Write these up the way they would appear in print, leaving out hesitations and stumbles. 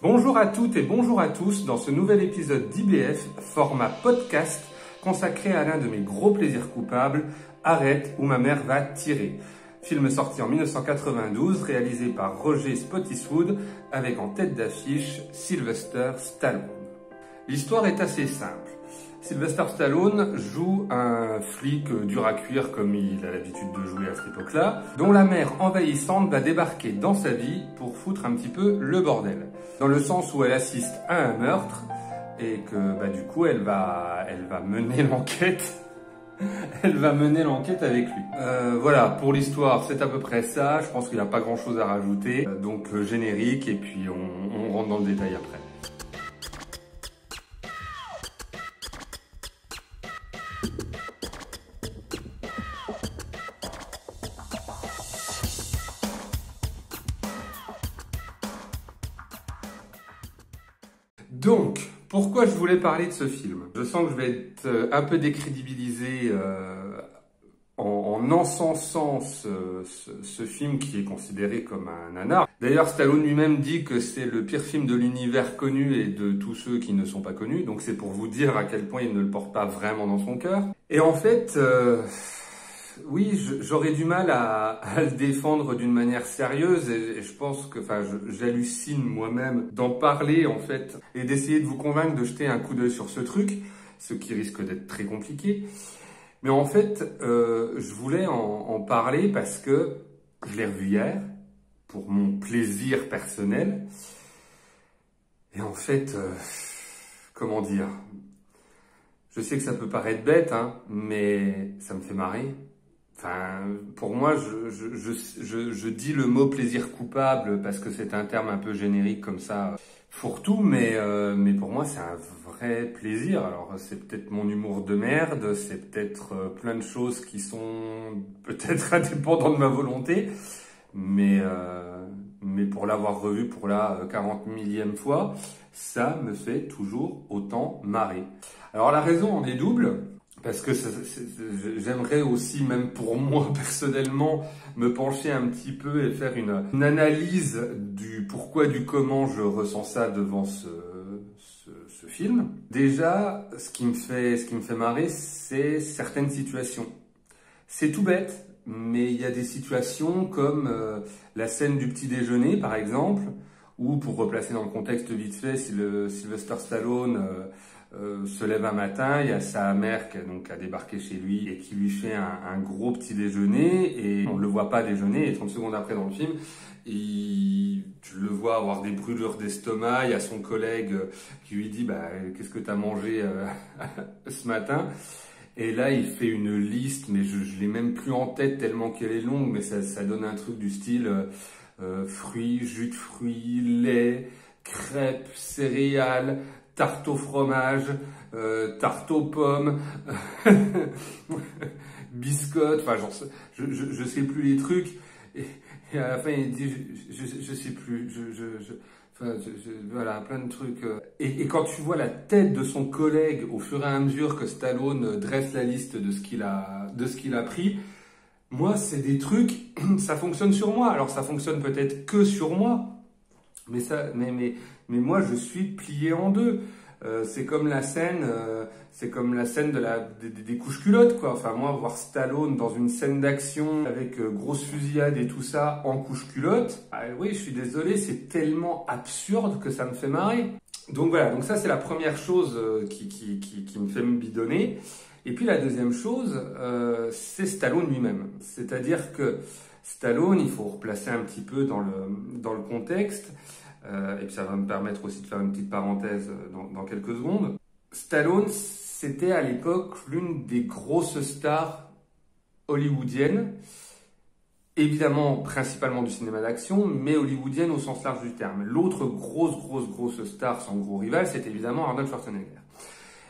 Bonjour à toutes et bonjour à tous dans ce nouvel épisode d'IBF, format podcast consacré à l'un de mes gros plaisirs coupables, Arrête ou ma mère va tirer. Film sorti en 1992, réalisé par Roger Spottiswoode, avec en tête d'affiche Sylvester Stallone. L'histoire est assez simple. Sylvester Stallone joue un flic dur à cuire comme il a l'habitude de jouer à cette époque-là, dont la mère envahissante va débarquer dans sa vie pour foutre un petit peu le bordel. Dans le sens où elle assiste à un meurtre et que du coup elle va mener l'enquête. Elle va mener l'enquête avec lui. Voilà, pour l'histoire, c'est à peu près ça. Je pense qu'il n'y a pas grand-chose à rajouter. Donc générique et puis on rentre dans le détail après. Donc, pourquoi je voulais parler de ce film? Je sens que je vais être un peu décrédibilisé en encensant ce film qui est considéré comme un nanar. D'ailleurs, Stallone lui-même dit que c'est le pire film de l'univers connu et de tous ceux qui ne sont pas connus. Donc c'est pour vous dire à quel point il ne le porte pas vraiment dans son cœur. Et en fait... oui, j'aurais du mal à le défendre d'une manière sérieuse et je pense que, j'hallucine moi-même d'en parler en fait et d'essayer de vous convaincre de jeter un coup d'œil sur ce truc, ce qui risque d'être très compliqué. Mais en fait, je voulais en parler parce que je l'ai revu hier pour mon plaisir personnel. Et en fait, comment dire, je sais que ça peut paraître bête, mais ça me fait marrer. Enfin, pour moi, je dis le mot plaisir coupable parce que c'est un terme un peu générique comme ça, fourre-tout, mais pour moi, c'est un vrai plaisir. Alors, c'est peut-être mon humour de merde, c'est peut-être plein de choses qui sont peut-être indépendantes de ma volonté, mais pour l'avoir revu pour la 40 millième fois, ça me fait toujours autant marrer. Alors, la raison en est double. Parce que j'aimerais aussi, même pour moi personnellement, me pencher un petit peu et faire une analyse du pourquoi, du comment je ressens ça devant ce film. Déjà, ce qui me fait marrer, c'est certaines situations. C'est tout bête, mais il y a des situations comme la scène du petit déjeuner, par exemple, où, pour replacer dans le contexte vite fait, si Sylvester Stallone se lève un matin, il y a sa mère qui a débarqué chez lui et qui lui fait un gros petit déjeuner et on ne le voit pas déjeuner et 30 secondes après dans le film, tu le vois avoir des brûlures d'estomac, il y a son collègue qui lui dit « qu'est-ce que tu as mangé ce matin ?» Et là, il fait une liste, mais je l'ai même plus en tête tellement qu'elle est longue, mais ça donne un truc du style fruits, jus de fruits, lait, crêpes, céréales, tarte au fromage, tarte aux pommes, biscottes, je sais plus les trucs. Et à la fin, il dit, je sais plus, voilà, plein de trucs. Et quand tu vois la tête de son collègue au fur et à mesure que Stallone dresse la liste de ce qu'il a pris, moi, c'est des trucs, ça fonctionne sur moi. Alors, ça fonctionne peut-être que sur moi, mais moi, je suis plié en deux. C'est comme la scène des couches culottes, quoi. Enfin, moi, voir Stallone dans une scène d'action avec grosse fusillade et tout ça en couches culottes, oui, je suis désolé, c'est tellement absurde que ça me fait marrer. Donc voilà, donc ça, c'est la première chose qui me fait me bidonner. Et puis la deuxième chose, c'est Stallone lui-même. C'est-à-dire que Stallone, il faut replacer un petit peu dans le contexte. Et puis ça va me permettre aussi de faire une petite parenthèse dans quelques secondes. Stallone, c'était à l'époque l'une des grosses stars hollywoodiennes, évidemment principalement du cinéma d'action, mais hollywoodienne au sens large du terme. L'autre grosse star, son gros rival, c'est évidemment Arnold Schwarzenegger.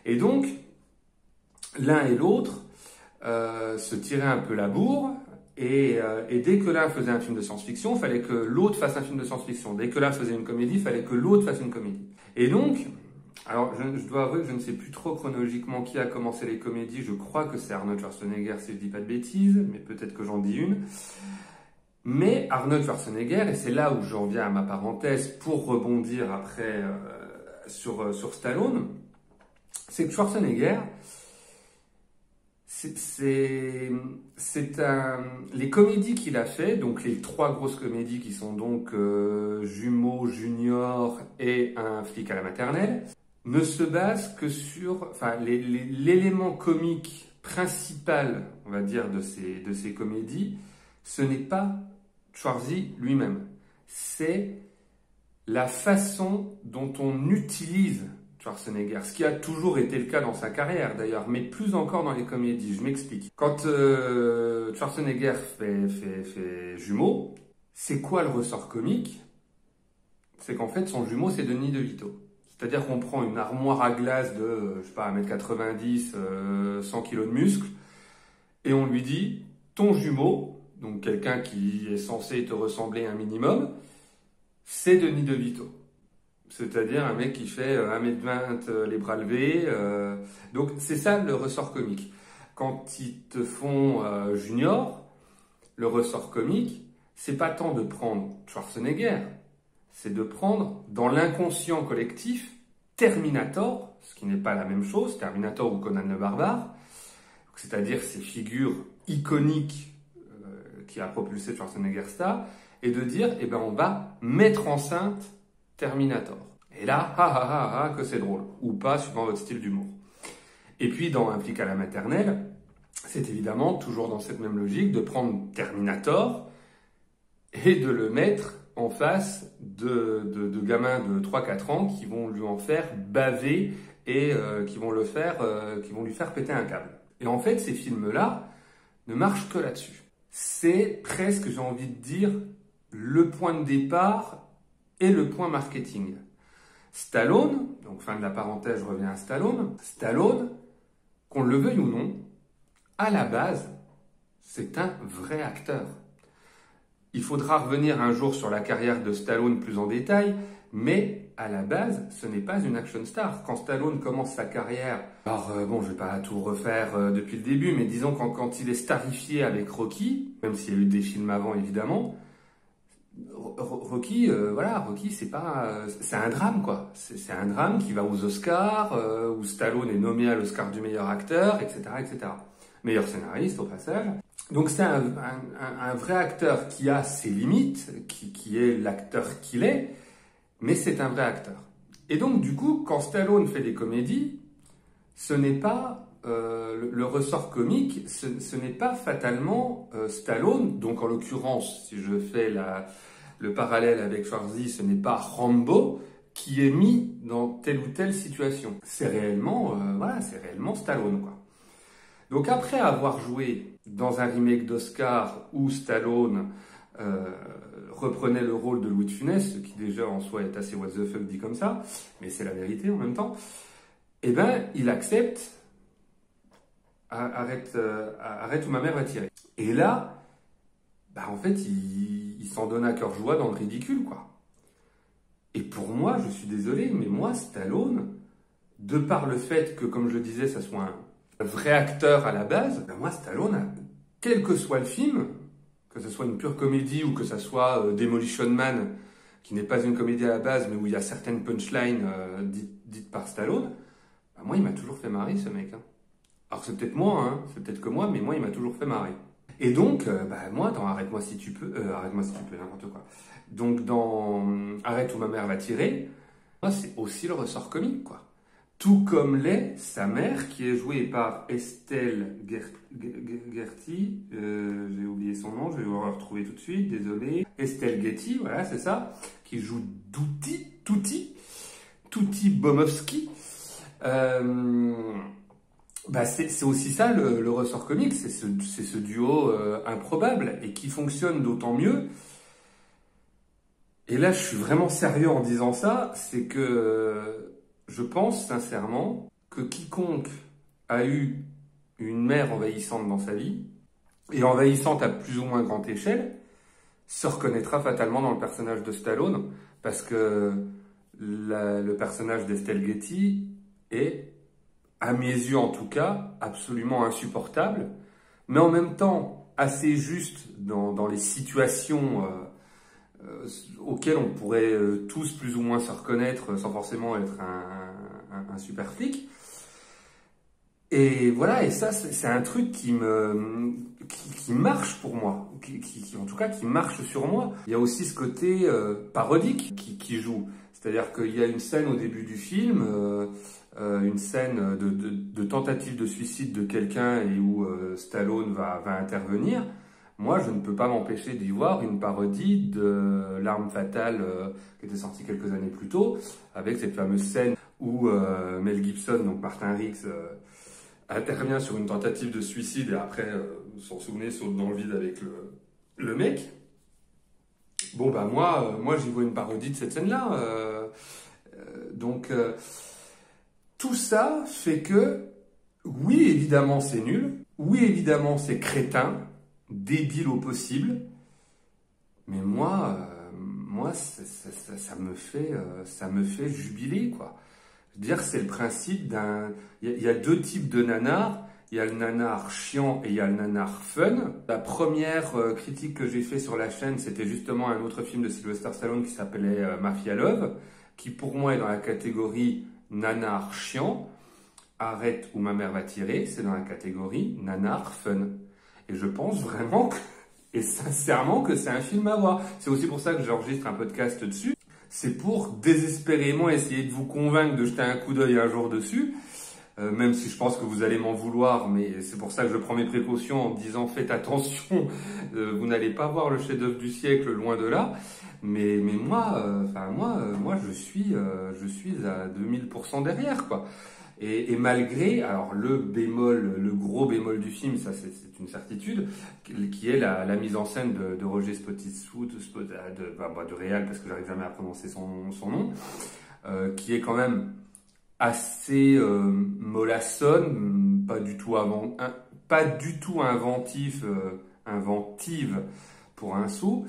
Et donc, l'un et l'autre se tiraient un peu la bourre. Et dès que l'un faisait un film de science-fiction, il fallait que l'autre fasse un film de science-fiction. Dès que l'un faisait une comédie, il fallait que l'autre fasse une comédie. Et donc, alors je dois avouer que je ne sais plus trop chronologiquement qui a commencé les comédies. Je crois que c'est Arnold Schwarzenegger, si je dis pas de bêtises, mais peut-être que j'en dis une. Mais Arnold Schwarzenegger, et c'est là où j'en viens à ma parenthèse pour rebondir après sur Stallone, c'est que Schwarzenegger, les comédies qu'il a fait, donc les 3 grosses comédies qui sont donc Jumeaux, Junior et Un flic à la maternelle, ne se basent que sur, enfin, l'élément comique principal, on va dire, de ces comédies, ce n'est pas Schwarzy lui-même, c'est la façon dont on utilise Schwarzenegger, ce qui a toujours été le cas dans sa carrière d'ailleurs, mais plus encore dans les comédies. Je m'explique. Quand Schwarzenegger fait Jumeaux, c'est quoi le ressort comique? C'est qu'en fait son jumeau c'est Danny DeVito. C'est-à-dire qu'on prend une armoire à glace de, je sais pas, 1m90, 100 kg de muscles, et on lui dit, ton jumeau, donc quelqu'un qui est censé te ressembler un minimum, c'est Danny DeVito. C'est-à-dire un mec qui fait 1m20 les bras levés. Donc c'est ça le ressort comique. Quand ils te font Junior, le ressort comique, c'est pas tant de prendre Schwarzenegger, c'est de prendre dans l'inconscient collectif Terminator, ce qui n'est pas la même chose, Terminator ou Conan le Barbare, c'est-à-dire ces figures iconiques qui a propulsé Schwarzenegger star, et de dire, eh ben on va mettre enceinte Terminator. Et là, que c'est drôle, ou pas, suivant votre style d'humour. Et puis dans Un flic à la maternelle, c'est évidemment toujours dans cette même logique de prendre Terminator et de le mettre en face de gamins de 3-4 ans qui vont lui en faire baver et qui vont lui faire péter un câble. Et en fait, ces films-là ne marchent que là-dessus. C'est presque, j'ai envie de dire, le point de départ et le point marketing. Stallone, donc fin de la parenthèse, je reviens à Stallone, qu'on le veuille ou non, à la base, c'est un vrai acteur. Il faudra revenir un jour sur la carrière de Stallone plus en détail, mais à la base, ce n'est pas une action star. Quand Stallone commence sa carrière, alors bon, je vais pas tout refaire depuis le début, mais disons quand il est starifié avec Rocky, même s'il y a eu des films avant évidemment, Rocky, Rocky, c'est un drame quoi. C'est un drame qui va aux Oscars, où Stallone est nommé à l'Oscar du meilleur acteur, etc., etc. Meilleur scénariste au passage. Donc c'est un vrai acteur qui a ses limites, qui est l'acteur qu'il est, mais c'est un vrai acteur. Et donc du coup, quand Stallone fait des comédies, ce n'est pas le ressort comique, ce n'est pas fatalement Stallone, donc en l'occurrence, si je fais le parallèle avec Schwarzy, ce n'est pas Rambo qui est mis dans telle ou telle situation. C'est réellement, c'est réellement Stallone, quoi. Donc après avoir joué dans un remake d'Oscar où Stallone reprenait le rôle de Louis de Funès, ce qui déjà en soi est assez what the fuck dit comme ça, mais c'est la vérité en même temps, eh ben il accepte arrête ou ma mère va tirer. Et là, en fait, il s'en donne à cœur joie dans le ridicule, quoi. Et pour moi, je suis désolé, mais moi, Stallone, de par le fait que, comme je disais, ça soit un vrai acteur à la base, moi, Stallone, quel que soit le film, que ce soit une pure comédie ou que ce soit Demolition Man, qui n'est pas une comédie à la base, mais où il y a certaines punchlines dites par Stallone, moi, il m'a toujours fait marrer, ce mec. Hein. Alors, c'est peut-être moi, hein, c'est peut-être que moi, mais moi, il m'a toujours fait marrer. Et donc, moi, dans Arrête-moi si tu peux, n'importe quoi. Donc, dans Arrête ou ma mère va tirer, moi, c'est aussi le ressort comique, quoi. Tout comme l'est sa mère, qui est jouée par Estelle Getty, j'ai oublié son nom, je vais vous le retrouver tout de suite, désolé. Estelle Getty, voilà, c'est ça, qui joue Tutti Bomovski. C'est aussi ça le ressort comique, c'est ce duo improbable et qui fonctionne d'autant mieux. Et là, je suis vraiment sérieux en disant ça, c'est que je pense sincèrement que quiconque a eu une mère envahissante dans sa vie, et envahissante à plus ou moins grande échelle, se reconnaîtra fatalement dans le personnage de Stallone, parce que le personnage d'Estelle Getty est, à mes yeux en tout cas, absolument insupportable, mais en même temps assez juste dans les situations auxquelles on pourrait tous plus ou moins se reconnaître sans forcément être un super flic. Et voilà, et ça, c'est un truc qui marche pour moi, en tout cas, qui marche sur moi. Il y a aussi ce côté parodique qui joue. C'est-à-dire qu'il y a une scène au début du film, une scène de tentative de suicide de quelqu'un et où Stallone va intervenir. Moi, je ne peux pas m'empêcher d'y voir une parodie de L'Arme Fatale qui était sortie quelques années plus tôt, avec cette fameuse scène où Mel Gibson, donc Martin Riggs, intervient sur une tentative de suicide et après, vous s'en souvenez, saute dans le vide avec le mec. Bon, bah moi j'y vois une parodie de cette scène-là. Donc, tout ça fait que, oui, évidemment, c'est nul. Oui, évidemment, c'est crétin, débile au possible. Mais moi, ça me fait jubiler, quoi. Dire c'est le principe d'un... Il y a deux types de nanars. Il y a le nanar chiant et il y a le nanar fun. La première critique que j'ai fait sur la chaîne, c'était justement un autre film de Sylvester Stallone qui s'appelait Mafia Love, qui pour moi est dans la catégorie nanar chiant. Arrête ou ma mère va tirer, c'est dans la catégorie nanar fun. Et je pense vraiment et sincèrement que c'est un film à voir. C'est aussi pour ça que j'enregistre un podcast dessus. C'est pour désespérément essayer de vous convaincre de jeter un coup d'œil un jour dessus, même si je pense que vous allez m'en vouloir, mais c'est pour ça que je prends mes précautions en me disant faites attention, vous n'allez pas voir le chef-d'œuvre du siècle, loin de là. Mais moi, je suis à 2000% derrière, quoi. Et malgré, alors le gros bémol du film, ça c'est une certitude, qui est la mise en scène de Roger Spottiswoode, de réal, parce que j'arrive jamais à prononcer son nom, qui est quand même assez mollassonne, pas du tout inventive pour un sou.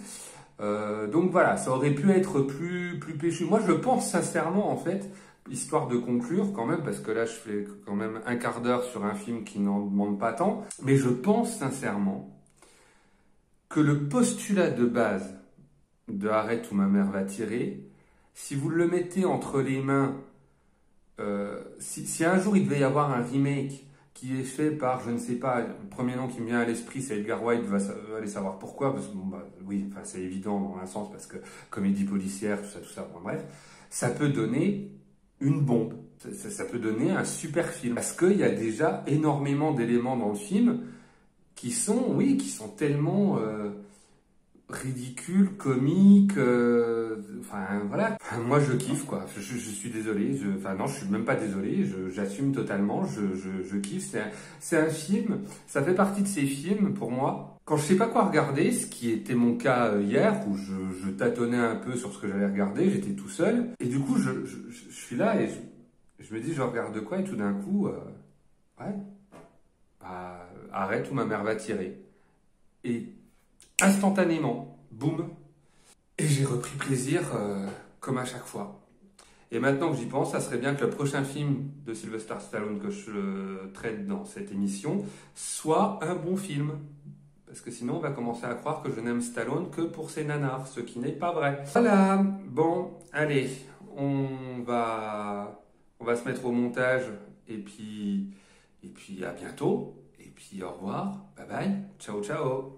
Donc voilà, ça aurait pu être plus péchu. Moi, je pense sincèrement, en fait, histoire de conclure quand même, parce que là je fais quand même un quart d'heure sur un film qui n'en demande pas tant, mais je pense sincèrement que le postulat de base de Arrête ou ma mère va tirer, si vous le mettez entre les mains, si un jour il devait y avoir un remake qui est fait par, je ne sais pas, le premier nom qui me vient à l'esprit c'est Edgar Wright, va aller savoir pourquoi, parce que bon, bah, oui, enfin, c'est évident dans un sens, parce que comédie policière, tout ça, bon, bref, ça peut donner une bombe. Ça peut donner un super film. Parce qu'il y a déjà énormément d'éléments dans le film qui sont tellement ridicules, comiques. Enfin, voilà. Enfin, moi, je kiffe, quoi. Je suis désolé. Enfin, non, je suis même pas désolé. J'assume totalement. Je kiffe. C'est un film. Ça fait partie de ces films, pour moi. Quand je sais pas quoi regarder, ce qui était mon cas hier, où je tâtonnais un peu sur ce que j'allais regarder, j'étais tout seul. Et du coup, je suis là et je me dis, je regarde quoi? Et tout d'un coup, ouais, bah, Arrête ou ma mère va tirer. Et instantanément, boum, et j'ai repris plaisir comme à chaque fois. Et maintenant que j'y pense, ça serait bien que le prochain film de Sylvester Stallone que je traite dans cette émission soit un bon film. Parce que sinon, on va commencer à croire que je n'aime Stallone que pour ses nanars, ce qui n'est pas vrai. Voilà, bon, allez, on va se mettre au montage, et puis à bientôt, et puis au revoir, bye bye, ciao ciao.